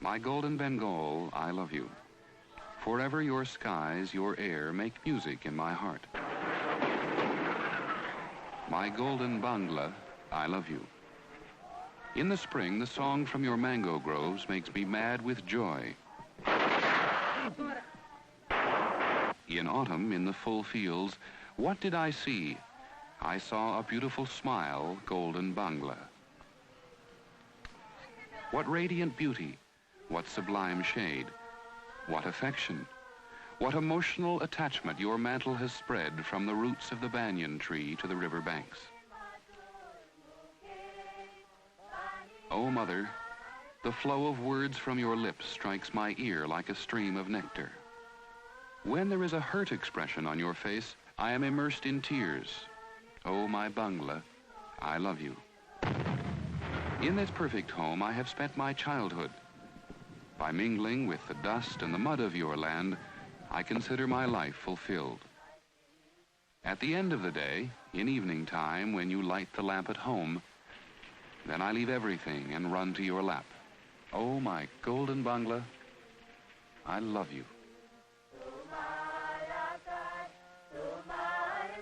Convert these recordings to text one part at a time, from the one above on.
My golden Bengal, I love you. Forever your skies, your air make music in my heart. My golden Bangla, I love you. In the spring, the song from your mango groves makes me mad with joy. In autumn, in the full fields, what did I see? I saw a beautiful smile, golden Bangla. What radiant beauty, what sublime shade, what affection, what emotional attachment your mantle has spread from the roots of the banyan tree to the river banks. Oh, Mother, the flow of words from your lips strikes my ear like a stream of nectar. When there is a hurt expression on your face, I am immersed in tears. Oh, my Bangla, I love you. In this perfect home, I have spent my childhood. By mingling with the dust and the mud of your land, I consider my life fulfilled. At the end of the day, in evening time, when you light the lamp at home, then I leave everything and run to your lap. Oh, my golden Bangla, I love you.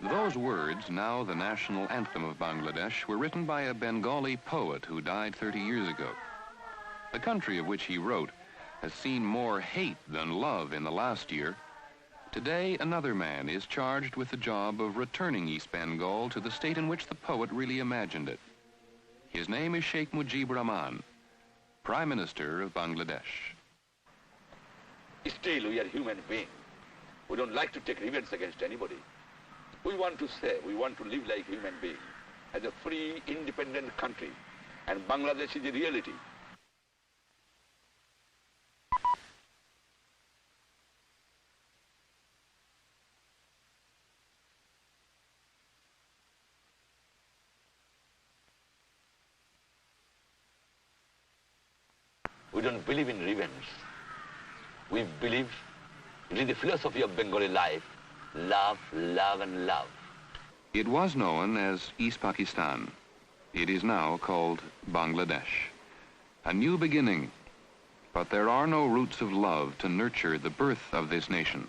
Those words, now the national anthem of Bangladesh, were written by a Bengali poet who died 30 years ago. The country of which he wrote has seen more hate than love in the last year. Today, another man is charged with the job of returning East Bengal to the state in which the poet really imagined it. His name is Sheikh Mujibur Rahman, Prime Minister of Bangladesh. Still, we are human beings. We don't like to take revenge against anybody. We want to say, we want to live like human beings, as a free, independent country, and Bangladesh is a reality. We don't believe in revenge. We believe it is the philosophy of Bengali life. Love, love, and love. It was known as East Pakistan. It is now called Bangladesh. A new beginning, but there are no roots of love to nurture the birth of this nation.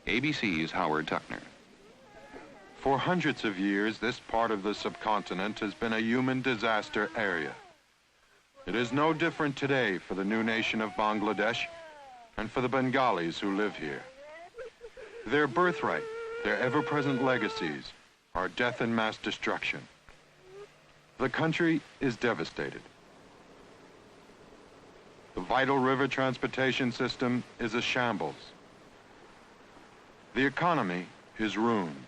ABC's Howard Tuckner. For hundreds of years, this part of the subcontinent has been a human disaster area. It is no different today for the new nation of Bangladesh and for the Bengalis who live here. Their birthright, their ever-present legacies, are death and mass destruction. The country is devastated. The vital river transportation system is a shambles. The economy is ruined.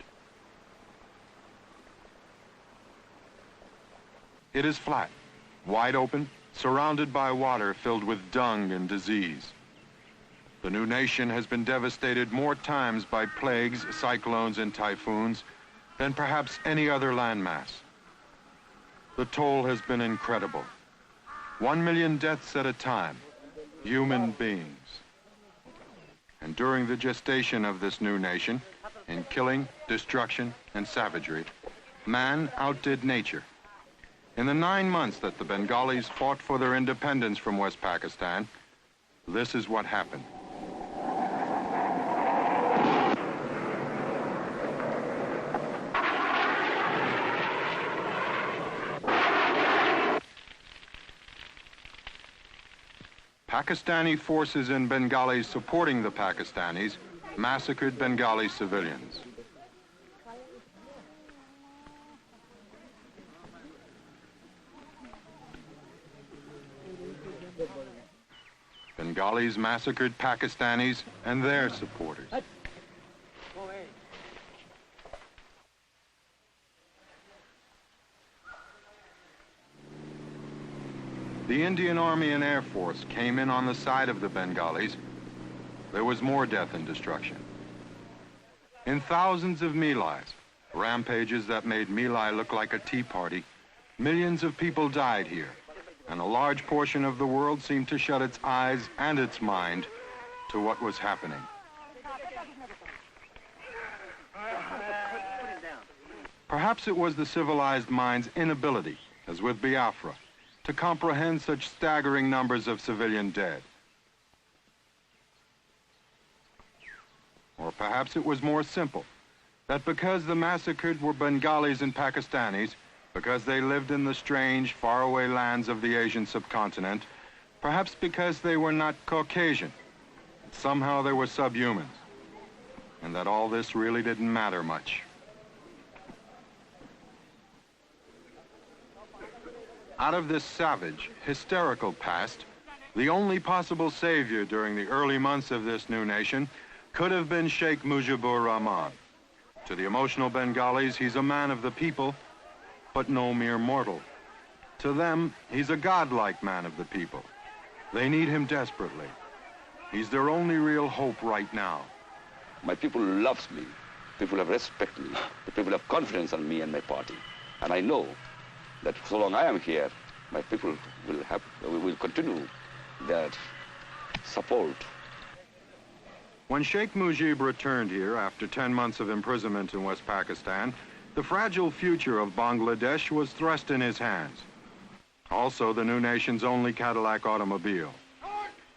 It is flat, wide open, surrounded by water filled with dung and disease. The new nation has been devastated more times by plagues, cyclones, and typhoons than perhaps any other landmass. The toll has been incredible. 1 million deaths at a time, human beings. And during the gestation of this new nation, in killing, destruction, and savagery, man outdid nature. In the 9 months that the Bengalis fought for their independence from West Pakistan, this is what happened. Pakistani forces in Bengali supporting the Pakistanis massacred Bengali civilians. Bengalis massacred Pakistanis and their supporters. The Indian Army and Air Force came in on the side of the Bengalis. There was more death and destruction. In thousands of Milais, rampages that made Milai look like a tea party, millions of people died here, and a large portion of the world seemed to shut its eyes and its mind to what was happening. Perhaps it was the civilized mind's inability, as with Biafra, to comprehend such staggering numbers of civilian dead. Or perhaps it was more simple, that because the massacred were Bengalis and Pakistanis, because they lived in the strange, faraway lands of the Asian subcontinent, perhaps because they were not Caucasian, somehow they were subhumans, and that all this really didn't matter much. Out of this savage, hysterical past, the only possible savior during the early months of this new nation could have been Sheikh Mujibur Rahman. To the emotional Bengalis, he's a man of the people, but no mere mortal. To them, he's a godlike man of the people. They need him desperately. He's their only real hope right now. My people loves me. People have respect me. The people have confidence on me and my party. And I know that so long I am here, my people will continue their support. When Sheikh Mujib returned here after 10 months of imprisonment in West Pakistan, the fragile future of Bangladesh was thrust in his hands. Also, the new nation's only Cadillac automobile.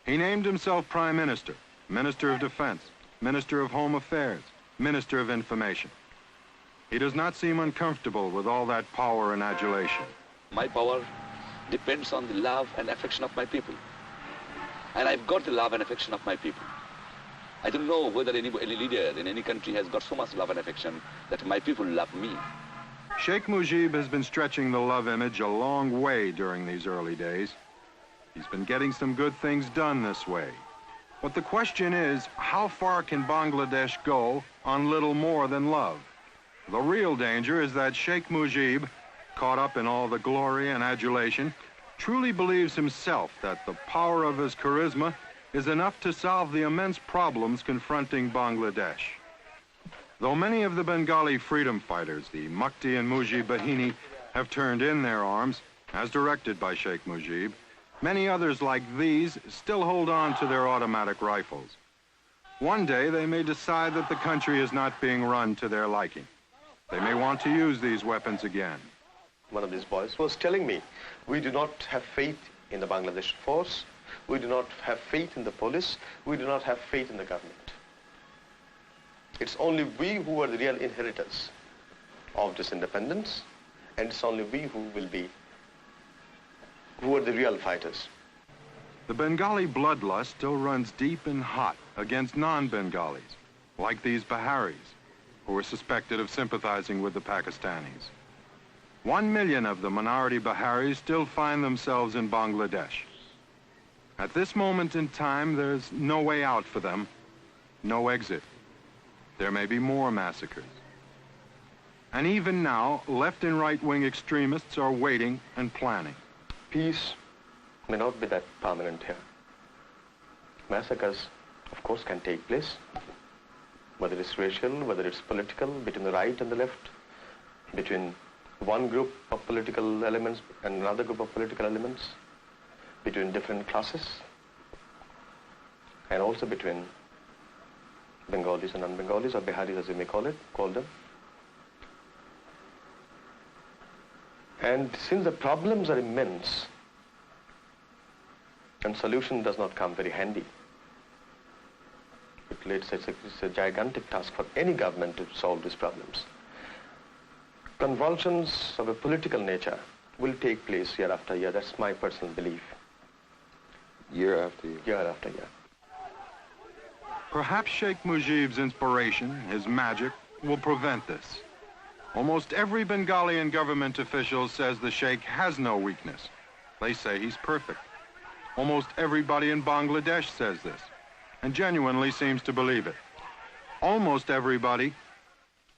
He named himself Prime Minister, Minister of Defense, Minister of Home Affairs, Minister of Information. He does not seem uncomfortable with all that power and adulation. My power depends on the love and affection of my people. And I've got the love and affection of my people. I don't know whether any leader in any country has got so much love and affection that my people love me. Sheikh Mujib has been stretching the love image a long way during these early days. He's been getting some good things done this way. But the question is, how far can Bangladesh go on little more than love? The real danger is that Sheikh Mujib, caught up in all the glory and adulation, truly believes himself that the power of his charisma is enough to solve the immense problems confronting Bangladesh. Though many of the Bengali freedom fighters, the Mukti and Mujib Bahini, have turned in their arms, as directed by Sheikh Mujib, many others like these still hold on to their automatic rifles. One day they may decide that the country is not being run to their liking. They may want to use these weapons again. One of these boys was telling me, we do not have faith in the Bangladesh force, we do not have faith in the police, we do not have faith in the government. It's only we who are the real inheritors of this independence, and it's only we who are the real fighters. The Bengali bloodlust still runs deep and hot against non-Bengalis, like these Biharis, who are suspected of sympathizing with the Pakistanis. 1 million of the minority Biharis still find themselves in Bangladesh. At this moment in time, there's no way out for them, no exit. There may be more massacres. And even now, left and right-wing extremists are waiting and planning. Peace may not be that permanent here. Massacres, of course, can take place, whether it's racial, whether it's political, between the right and the left, between one group of political elements and another group of political elements, between different classes, and also between Bengalis and non-Bengalis, or Biharis as you may call them. And since the problems are immense, and solution does not come very handy, it's a gigantic task for any government to solve these problems. Convulsions of a political nature will take place year after year. That's my personal belief. Year after year. Year after year. Perhaps Sheikh Mujib's inspiration, his magic, will prevent this. Almost every Bengali and government official says the Sheikh has no weakness. They say he's perfect. Almost everybody in Bangladesh says this, and genuinely seems to believe it. Almost everybody,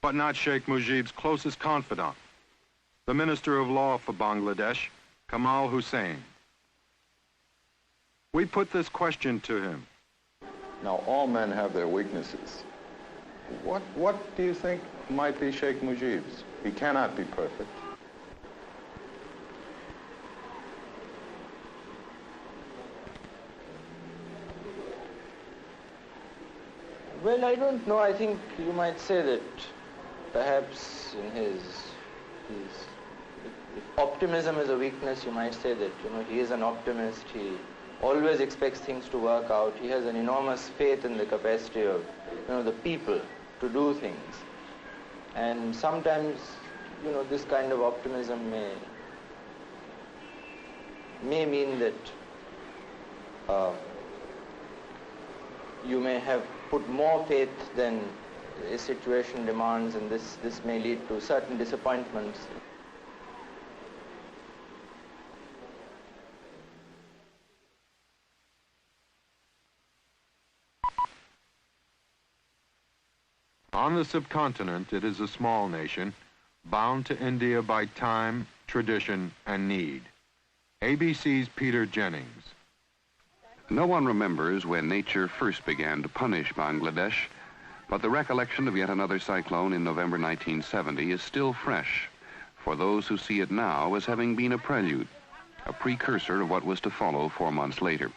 but not Sheikh Mujib's closest confidant, the Minister of Law for Bangladesh, Kamal Hussain. We put this question to him. Now, all men have their weaknesses. What do you think might be Sheikh Mujib's? He cannot be perfect. Well, I don't know. I think you might say that perhaps in his if optimism is a weakness, you might say that, he is an optimist. He always expects things to work out. He has an enormous faith in the capacity of, the people to do things. And sometimes, this kind of optimism may mean that you may have put more faith than a situation demands, and this may lead to certain disappointments. On the subcontinent, it is a small nation, bound to India by time, tradition, and need. ABC's Peter Jennings. No one remembers when nature first began to punish Bangladesh, but the recollection of yet another cyclone in November 1970 is still fresh for those who see it now as having been a prelude, a precursor of what was to follow 4 months later.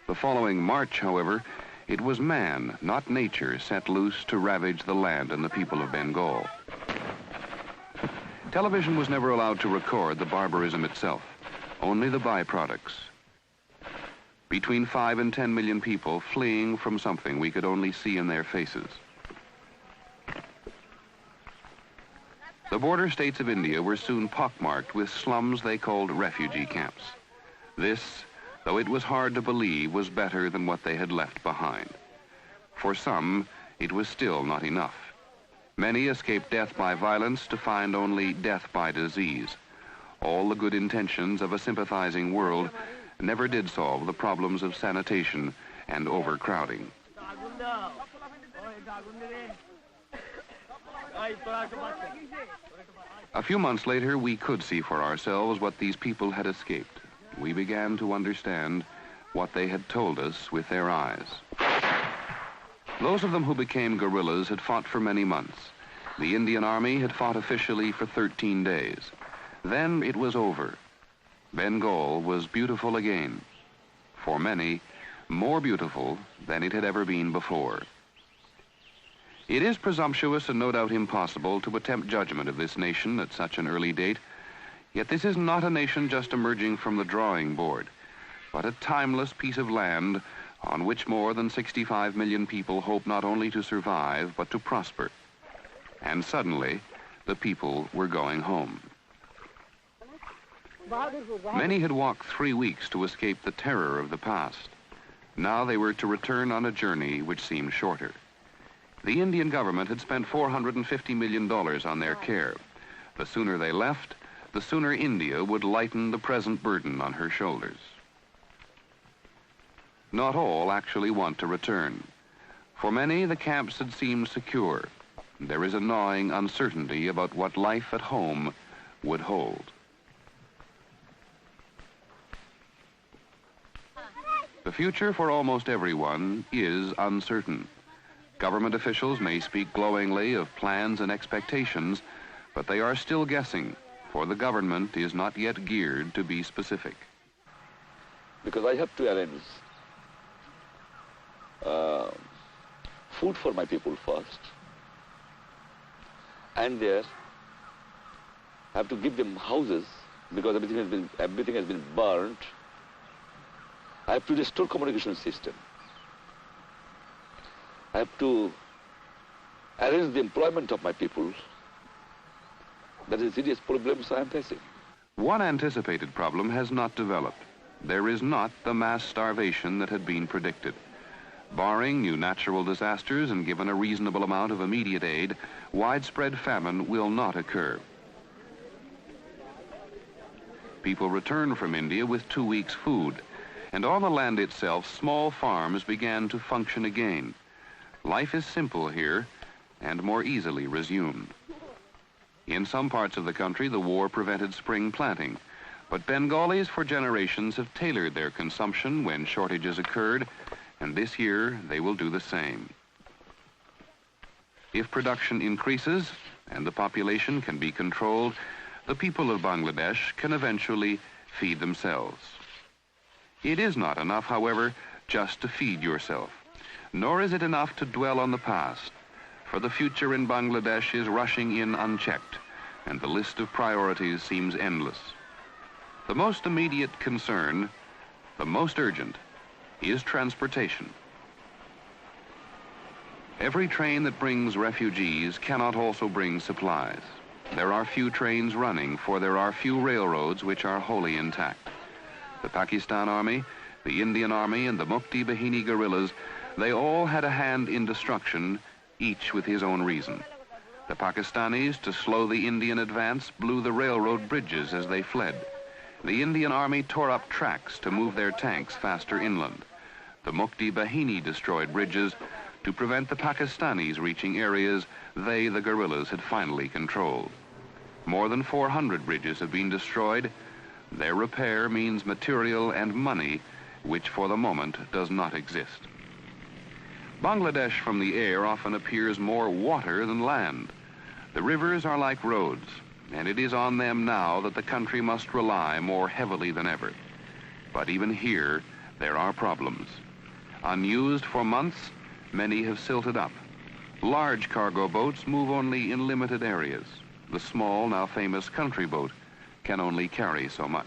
The following March, however, it was man, not nature, set loose to ravage the land and the people of Bengal. Television was never allowed to record the barbarism itself, only the byproducts. Between 5 and 10 million people fleeing from something we could only see in their faces. The border states of India were soon pockmarked with slums they called refugee camps. This, though it was hard to believe, was better than what they had left behind. For some, it was still not enough. Many escaped death by violence to find only death by disease. All the good intentions of a sympathizing world never did solve the problems of sanitation and overcrowding. A few months later, we could see for ourselves what these people had escaped. We began to understand what they had told us with their eyes. Those of them who became guerrillas had fought for many months. The Indian Army had fought officially for 13 days. Then it was over. Bengal was beautiful again. For many, more beautiful than it had ever been before. It is presumptuous and no doubt impossible to attempt judgment of this nation at such an early date. Yet this is not a nation just emerging from the drawing board, but a timeless piece of land on which more than 65 million people hope not only to survive, but to prosper. And suddenly, the people were going home. Many had walked 3 weeks to escape the terror of the past. Now they were to return on a journey which seemed shorter. The Indian government had spent $450 million on their care. The sooner they left, the sooner India would lighten the present burden on her shoulders. Not all actually want to return. For many, the camps had seemed secure. There is a gnawing uncertainty about what life at home would hold. The future for almost everyone is uncertain. Government officials may speak glowingly of plans and expectations, but they are still guessing, for the government is not yet geared to be specific. Because I have to arrange food for my people first, and there I have to give them houses because everything has been burnt. I have to restore communication system. I have to arrange the employment of my people. That is serious problems I am facing. One anticipated problem has not developed. There is not the mass starvation that had been predicted. Barring new natural disasters and given a reasonable amount of immediate aid, widespread famine will not occur. People return from India with 2 weeks' food, and on the land itself, small farms began to function again. Life is simple here and more easily resumed. In some parts of the country, the war prevented spring planting, but Bengalis for generations have tailored their consumption when shortages occurred, and this year they will do the same. If production increases and the population can be controlled, the people of Bangladesh can eventually feed themselves. It is not enough, however, just to feed yourself, nor is it enough to dwell on the past, for the future in Bangladesh is rushing in unchecked, and the list of priorities seems endless. The most immediate concern, the most urgent, is transportation. Every train that brings refugees cannot also bring supplies. There are few trains running, for there are few railroads which are wholly intact. The Pakistan Army, the Indian Army, and the Mukti Bahini guerrillas, they all had a hand in destruction, each with his own reason. The Pakistanis, to slow the Indian advance, blew the railroad bridges as they fled. The Indian Army tore up tracks to move their tanks faster inland. The Mukti Bahini destroyed bridges to prevent the Pakistanis reaching areas they, the guerrillas, had finally controlled. More than 400 bridges have been destroyed. Their repair means material and money, which for the moment does not exist. Bangladesh from the air often appears more water than land. The rivers are like roads, and it is on them now that the country must rely more heavily than ever. But even here, there are problems. Unused for months, many have silted up. Large cargo boats move only in limited areas. The small, now famous country boat can only carry so much.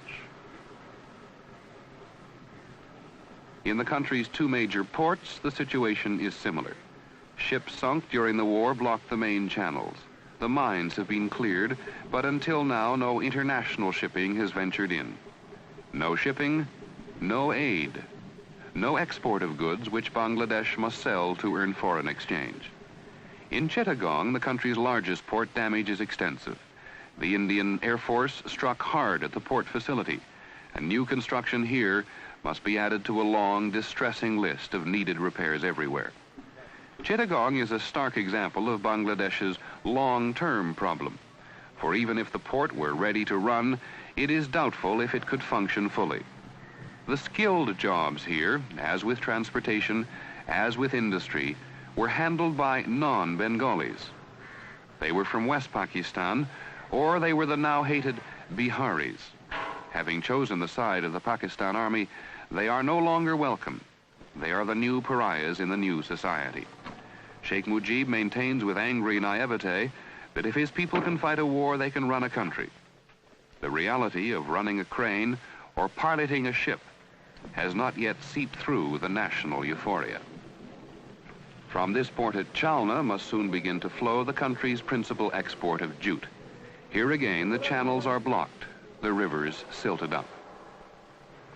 In the country's two major ports, the situation is similar. Ships sunk during the war blocked the main channels. The mines have been cleared, but until now, no international shipping has ventured in. No shipping, no aid. No export of goods which Bangladesh must sell to earn foreign exchange. In Chittagong, the country's largest port, damage is extensive. The Indian Air Force struck hard at the port facility, and new construction here must be added to a long, distressing list of needed repairs everywhere. Chittagong is a stark example of Bangladesh's long-term problem, for even if the port were ready to run, it is doubtful if it could function fully. The skilled jobs here, as with transportation, as with industry, were handled by non-Bengalis. They were from West Pakistan, or they were the now hated Biharis. Having chosen the side of the Pakistan Army, they are no longer welcome. They are the new pariahs in the new society. Sheikh Mujib maintains with angry naivete that if his people can fight a war, they can run a country. The reality of running a crane or piloting a ship has not yet seeped through the national euphoria. From this port at Chalna must soon begin to flow the country's principal export of jute. Here again, the channels are blocked, the rivers silted up.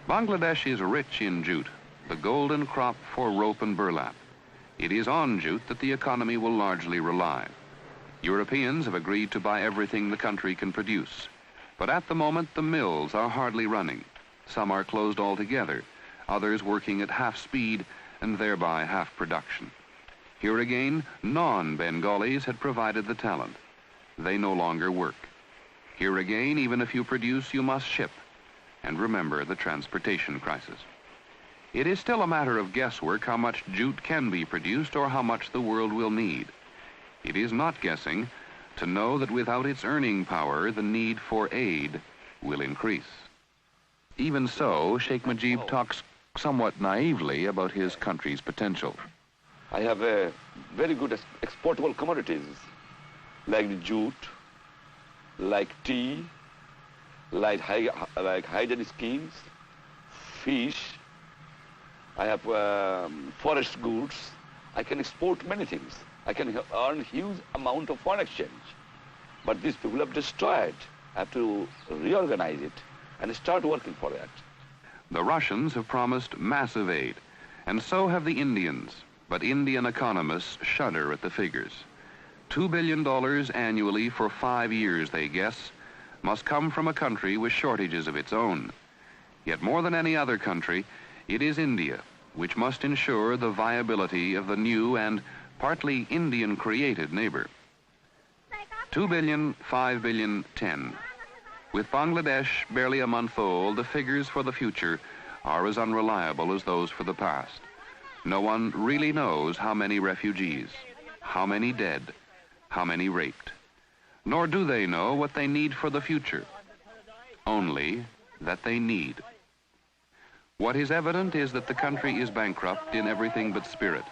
Bangladesh is rich in jute, the golden crop for rope and burlap. It is on jute that the economy will largely rely. Europeans have agreed to buy everything the country can produce, but at the moment the mills are hardly running. Some are closed altogether, others working at half speed and thereby half production. Here again, non-Bengalis had provided the talent. They no longer work. Here again, even if you produce, you must ship. And remember the transportation crisis. It is still a matter of guesswork how much jute can be produced or how much the world will need. It is not guessing to know that without its earning power, the need for aid will increase. Even so, Sheikh Mujib talks somewhat naively about his country's potential. I have very good exportable commodities like jute, like tea, like hygiene schemes, fish. I have forest goods. I can export many things. I can earn huge amount of foreign exchange. But these people have destroyed. I have to reorganize it and start working for that. The Russians have promised massive aid, and so have the Indians. But Indian economists shudder at the figures. $2 billion annually for 5 years, they guess, must come from a country with shortages of its own. Yet more than any other country, it is India which must ensure the viability of the new and partly Indian-created neighbor. 2 billion, 5 billion, 10. With Bangladesh barely a month old, the figures for the future are as unreliable as those for the past. No one really knows how many refugees, how many dead, how many raped. Nor do they know what they need for the future, only that they need. What is evident is that the country is bankrupt in everything but spirit,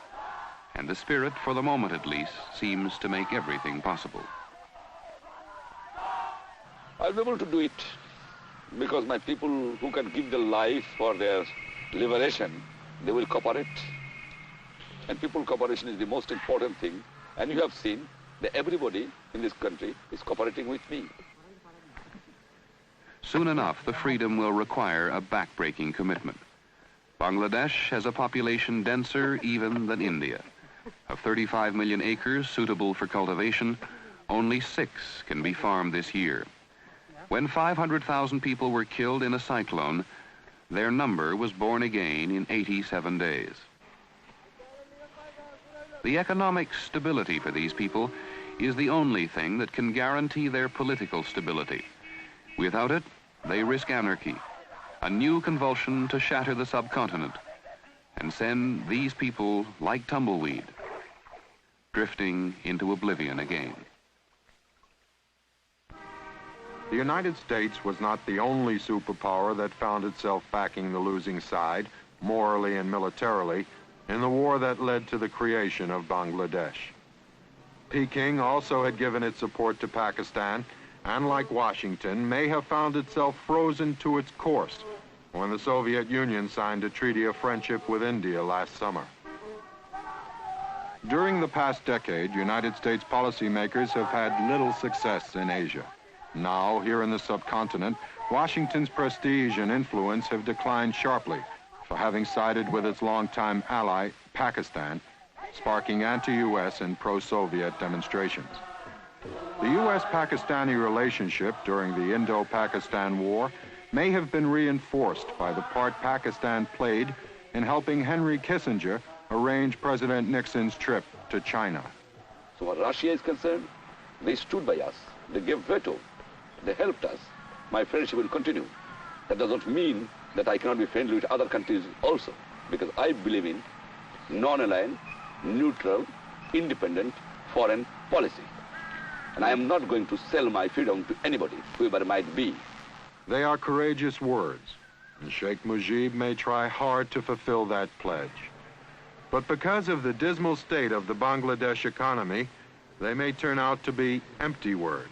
and the spirit, for the moment at least, seems to make everything possible. I'll be able to do it because my people who can give their life for their liberation, they will cooperate. And people cooperation is the most important thing. And you have seen that everybody in this country is cooperating with me. Soon enough, the freedom will require a back-breaking commitment. Bangladesh has a population denser even than India. Of 35 million acres suitable for cultivation, only 6 can be farmed this year. When 500,000 people were killed in a cyclone, their number was born again in 87 days. The economic stability for these people is the only thing that can guarantee their political stability. Without it, they risk anarchy, a new convulsion to shatter the subcontinent and send these people like tumbleweed, drifting into oblivion again. The United States was not the only superpower that found itself backing the losing side, morally and militarily, in the war that led to the creation of Bangladesh. Peking also had given its support to Pakistan, and like Washington, may have found itself frozen to its course when the Soviet Union signed a treaty of friendship with India last summer. During the past decade, United States policymakers have had little success in Asia. Now, here in the subcontinent, Washington's prestige and influence have declined sharply for having sided with its longtime ally, Pakistan, sparking anti-U.S. and pro-Soviet demonstrations. The U.S.-Pakistani relationship during the Indo-Pakistan War may have been reinforced by the part Pakistan played in helping Henry Kissinger arrange President Nixon's trip to China. So what Russia is concerned, they stood by us. They gave veto. They helped us. My friendship will continue. That does not mean that I cannot be friendly with other countries also, because I believe in non-aligned, neutral, independent foreign policy. And I am not going to sell my freedom to anybody, whoever it might be. They are courageous words, and Sheikh Mujib may try hard to fulfill that pledge. But because of the dismal state of the Bangladesh economy, they may turn out to be empty words.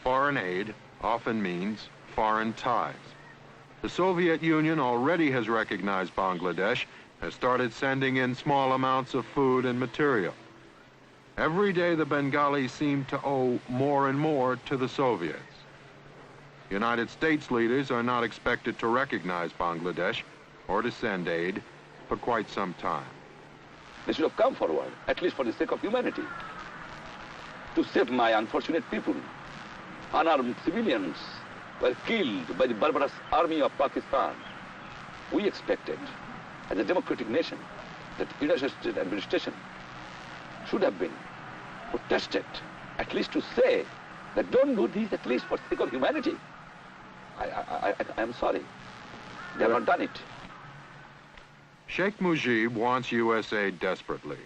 Foreign aid often means foreign ties. The Soviet Union already has recognized Bangladesh, has started sending in small amounts of food and material. Every day the Bengalis seem to owe more and more to the Soviets. United States leaders are not expected to recognize Bangladesh or to send aid for quite some time. They should have come forward, at least for the sake of humanity, to save my unfortunate people. Unarmed civilians were killed by the barbarous army of Pakistan. We expected, as a democratic nation, that the United States administration should have been protested, at least to say that don't do this at least for the sake of humanity. I am sorry. They have not done it. Sheikh Mujib wants U.S. aid desperately.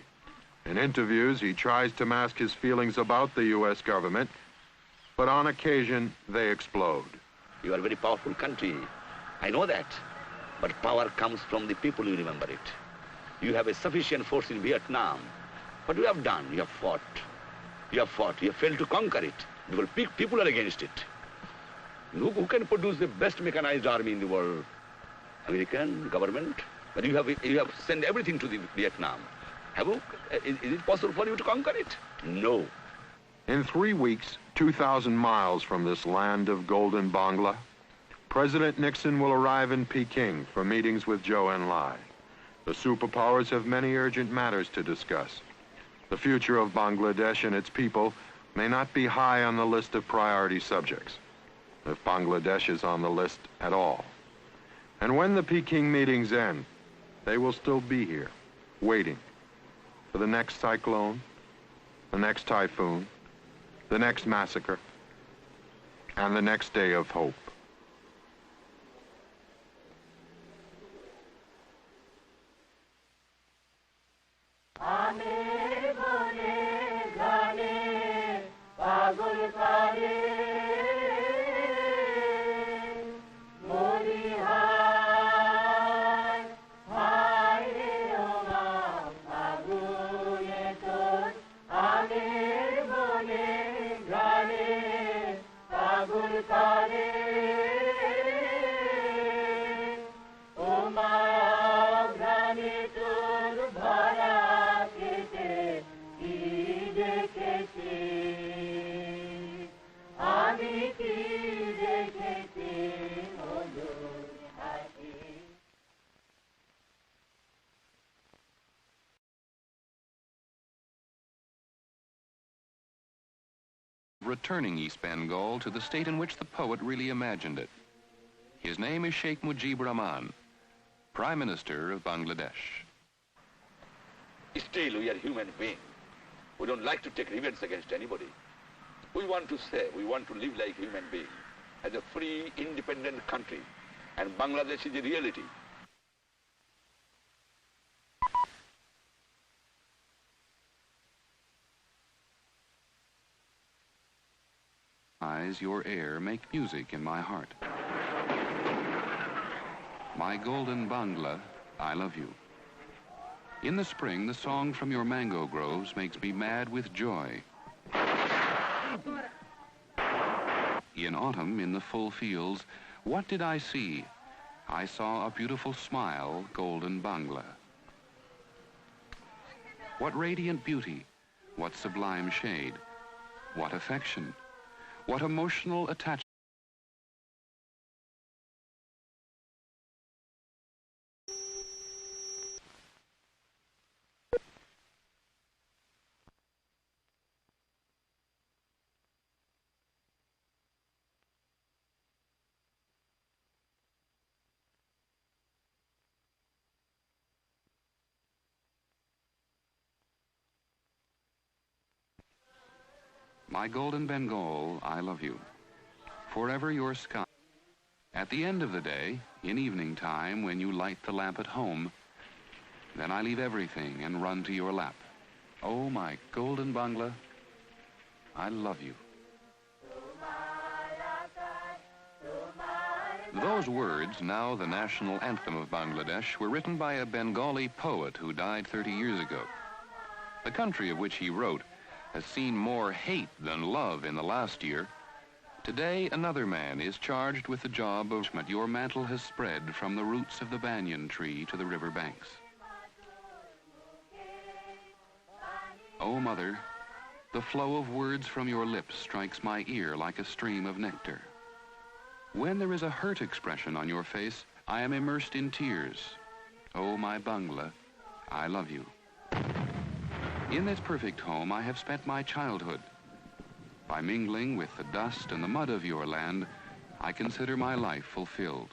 In interviews, he tries to mask his feelings about the U.S. government, but on occasion, they explode. You are a very powerful country. I know that. But power comes from the people, you remember it. You have a sufficient force in Vietnam. What you have done? You have fought. You have fought. You have failed to conquer it. People are against it. Who can produce the best mechanized army in the world? American government. But you have sent everything to the Vietnam. Is it possible for you to conquer it? No. In 3 weeks, 2,000 miles from this land of golden Bangla, President Nixon will arrive in Peking for meetings with Zhou Enlai. The superpowers have many urgent matters to discuss. The future of Bangladesh and its people may not be high on the list of priority subjects, if Bangladesh is on the list at all. And when the Peking meetings end, they will still be here, waiting for the next cyclone, the next typhoon, the next massacre, and the next day of hope. returning East Bengal to the state in which the poet really imagined it. His name is Sheikh Mujibur Rahman, Prime Minister of Bangladesh. Still, we are human beings. We don't like to take revenge against anybody. We want to say, we want to live like human beings, as a free, independent country. And Bangladesh is a reality. Eyes, your air make music in my heart. My golden Bangla, I love you. In the spring, the song from your mango groves makes me mad with joy. In autumn, in the full fields, what did I see? I saw a beautiful smile, golden Bangla. What radiant beauty, what sublime shade, what affection, what emotional attachment. My golden Bengal, I love you. Forever your sky. At the end of the day, in evening time, when you light the lamp at home, then I leave everything and run to your lap. Oh, my golden Bangla, I love you. Those words, now the national anthem of Bangladesh, were written by a Bengali poet who died 30 years ago. The country of which he wrote has seen more hate than love in the last year. Today, another man is charged with the job of your mantle has spread from the roots of the banyan tree to the river banks. Oh, Mother, the flow of words from your lips strikes my ear like a stream of nectar. When there is a hurt expression on your face, I am immersed in tears. Oh, my Bangla, I love you. In this perfect home, I have spent my childhood. By mingling with the dust and the mud of your land, I consider my life fulfilled.